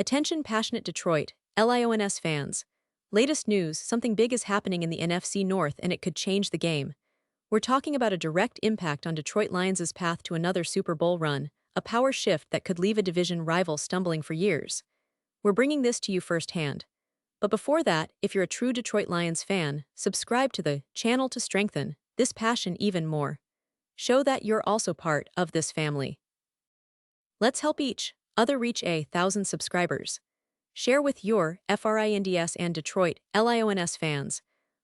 Attention passionate Detroit, Lions fans. Latest news, something big is happening in the NFC North and it could change the game. We're talking about a direct impact on Detroit Lions' path to another Super Bowl run, a power shift that could leave a division rival stumbling for years. We're bringing this to you firsthand. But before that, if you're a true Detroit Lions fan, subscribe to the channel to strengthen this passion even more. Show that you're also part of this family. Let's help each other reach 1,000 subscribers. Share with your FRINDS and Detroit Lions fans.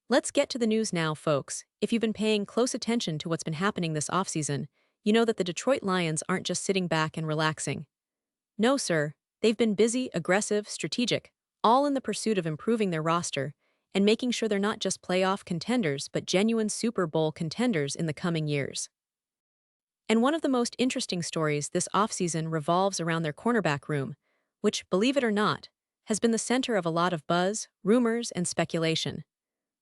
Let's get to the news now, folks. If you've been paying close attention to what's been happening this offseason, you know that the Detroit Lions aren't just sitting back and relaxing. No, sir. They've been busy, aggressive, strategic, all in the pursuit of improving their roster and making sure they're not just playoff contenders but genuine Super Bowl contenders in the coming years. And one of the most interesting stories this offseason revolves around their cornerback room, which, believe it or not, has been the center of a lot of buzz, rumors, and speculation.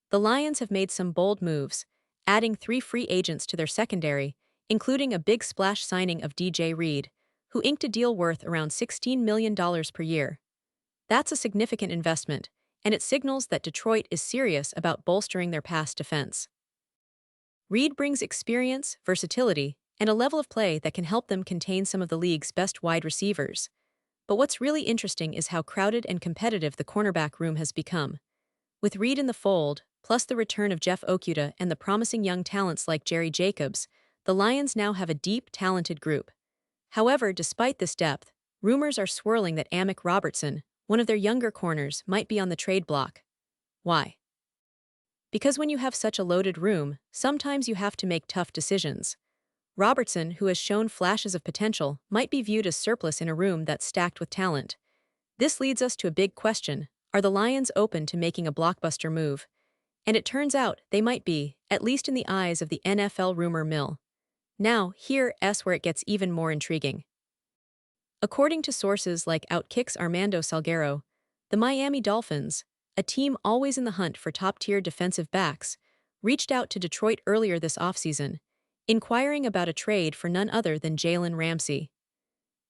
The Lions have made some bold moves, adding 3 free agents to their secondary, including a big splash signing of DJ Reed, who inked a deal worth around $16 million per year. That's a significant investment, and it signals that Detroit is serious about bolstering their pass defense. Reed brings experience, versatility, and a level of play that can help them contain some of the league's best wide receivers. But what's really interesting is how crowded and competitive the cornerback room has become. With Reed in the fold, plus the return of Jeff Okudah and the promising young talents like Jerry Jacobs, the Lions now have a deep, talented group. However, despite this depth, rumors are swirling that Amick Robertson, one of their younger corners, might be on the trade block. Why? Because when you have such a loaded room, sometimes you have to make tough decisions. Robertson, who has shown flashes of potential, might be viewed as surplus in a room that's stacked with talent. This leads us to a big question. Are the Lions open to making a blockbuster move? And it turns out they might be, at least in the eyes of the NFL rumor mill. Now, here's where it gets even more intriguing. According to sources like Outkick's Armando Salguero, the Miami Dolphins, a team always in the hunt for top-tier defensive backs, reached out to Detroit earlier this offseason, inquiring about a trade for none other than Jalen Ramsey.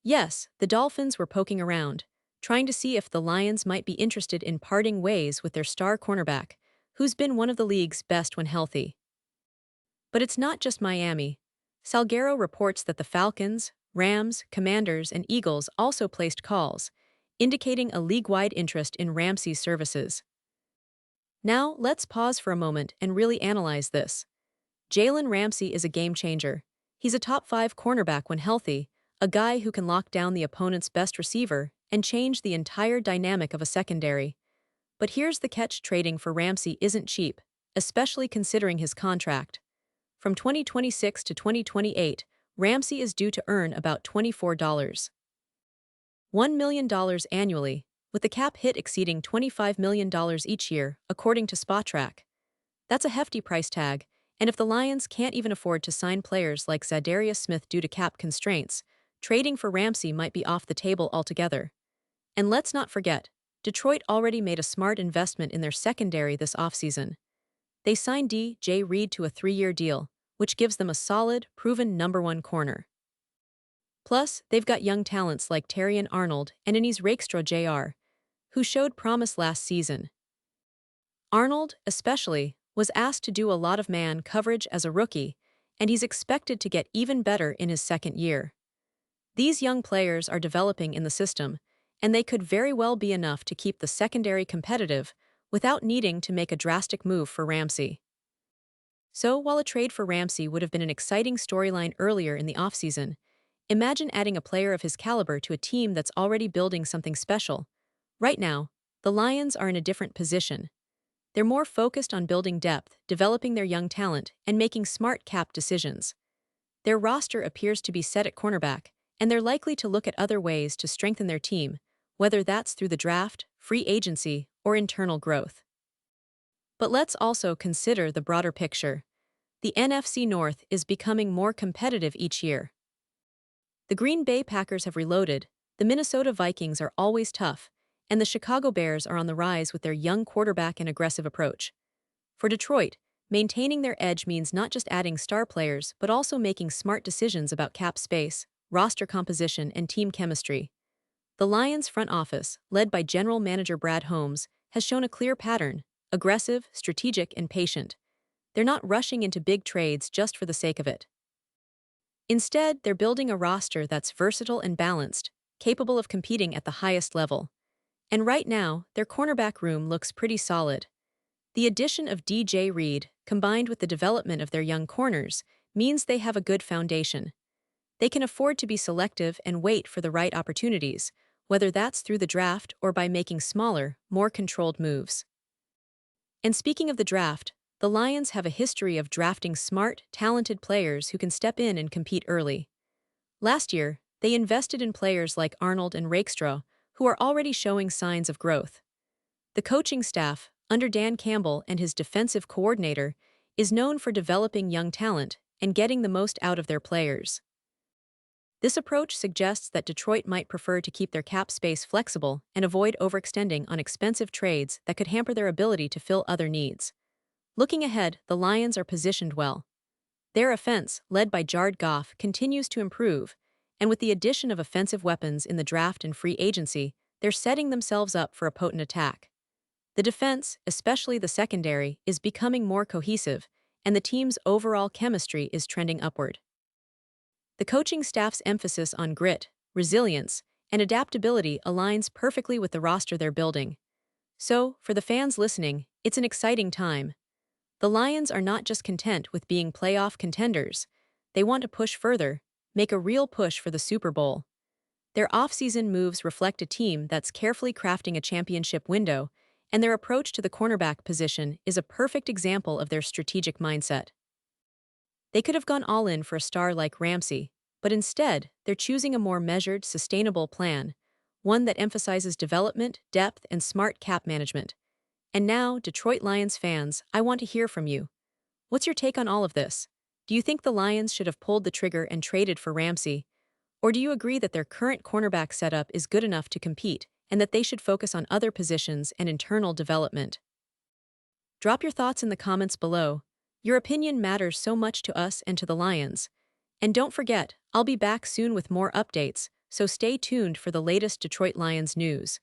Yes, the Dolphins were poking around, trying to see if the Lions might be interested in parting ways with their star cornerback, who's been one of the league's best when healthy. But it's not just Miami. Salguero reports that the Falcons, Rams, Commanders, and Eagles also placed calls, indicating a league-wide interest in Ramsey's services. Now, let's pause for a moment and really analyze this. Jalen Ramsey is a game-changer. He's a top-5 cornerback when healthy, a guy who can lock down the opponent's best receiver and change the entire dynamic of a secondary. But here's the catch: trading for Ramsey isn't cheap, especially considering his contract. From 2026 to 2028, Ramsey is due to earn about $1 million annually, with the cap hit exceeding $25 million each year, according to Spotrac. That's a hefty price tag, and if the Lions can't even afford to sign players like Zadarius Smith due to cap constraints, trading for Ramsey might be off the table altogether. And let's not forget, Detroit already made a smart investment in their secondary this offseason. They signed DJ Reed to a 3-year deal, which gives them a solid, proven #1 corner. Plus, they've got young talents like Terrion Arnold and Anees Rakestraw Jr., who showed promise last season. Arnold, especially, was asked to do a lot of man coverage as a rookie, and he's expected to get even better in his second year. These young players are developing in the system, and they could very well be enough to keep the secondary competitive without needing to make a drastic move for Ramsey. So, while a trade for Ramsey would have been an exciting storyline earlier in the offseason, imagine adding a player of his caliber to a team that's already building something special. Right now, the Lions are in a different position. They're more focused on building depth, developing their young talent, and making smart cap decisions. Their roster appears to be set at cornerback, and they're likely to look at other ways to strengthen their team, whether that's through the draft, free agency, or internal growth. But let's also consider the broader picture. The NFC North is becoming more competitive each year. The Green Bay Packers have reloaded, the Minnesota Vikings are always tough, and the Chicago Bears are on the rise with their young quarterback and aggressive approach. For Detroit, maintaining their edge means not just adding star players but also making smart decisions about cap space, roster composition, and team chemistry. The Lions front office, led by General Manager Brad Holmes, has shown a clear pattern: aggressive, strategic, and patient. They're not rushing into big trades just for the sake of it. Instead, they're building a roster that's versatile and balanced, capable of competing at the highest level. And right now, their cornerback room looks pretty solid. The addition of DJ Reed, combined with the development of their young corners, means they have a good foundation. They can afford to be selective and wait for the right opportunities, whether that's through the draft or by making smaller, more controlled moves. And speaking of the draft, the Lions have a history of drafting smart, talented players who can step in and compete early. Last year, they invested in players like Arnold and Rakestraw, who are already showing signs of growth. The coaching staff, under Dan Campbell and his defensive coordinator, is known for developing young talent and getting the most out of their players. This approach suggests that Detroit might prefer to keep their cap space flexible and avoid overextending on expensive trades that could hamper their ability to fill other needs. Looking ahead, the Lions are positioned well. Their offense, led by Jared Goff, continues to improve, and with the addition of offensive weapons in the draft and free agency, they're setting themselves up for a potent attack. The defense, especially the secondary, is becoming more cohesive, and the team's overall chemistry is trending upward. The coaching staff's emphasis on grit, resilience, and adaptability aligns perfectly with the roster they're building. So, for the fans listening, it's an exciting time. The Lions are not just content with being playoff contenders. They want to push further, make a real push for the Super Bowl. Their offseason moves reflect a team that's carefully crafting a championship window, and their approach to the cornerback position is a perfect example of their strategic mindset. They could have gone all in for a star like Ramsey, but instead, they're choosing a more measured, sustainable plan, one that emphasizes development, depth, and smart cap management. And now, Detroit Lions fans, I want to hear from you. What's your take on all of this? Do you think the Lions should have pulled the trigger and traded for Ramsey? Or do you agree that their current cornerback setup is good enough to compete and that they should focus on other positions and internal development? Drop your thoughts in the comments below. Your opinion matters so much to us and to the Lions. And don't forget, I'll be back soon with more updates, so stay tuned for the latest Detroit Lions news.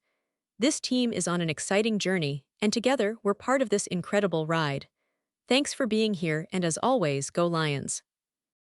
This team is on an exciting journey, and together we're part of this incredible ride. Thanks for being here, and as always, go Lions.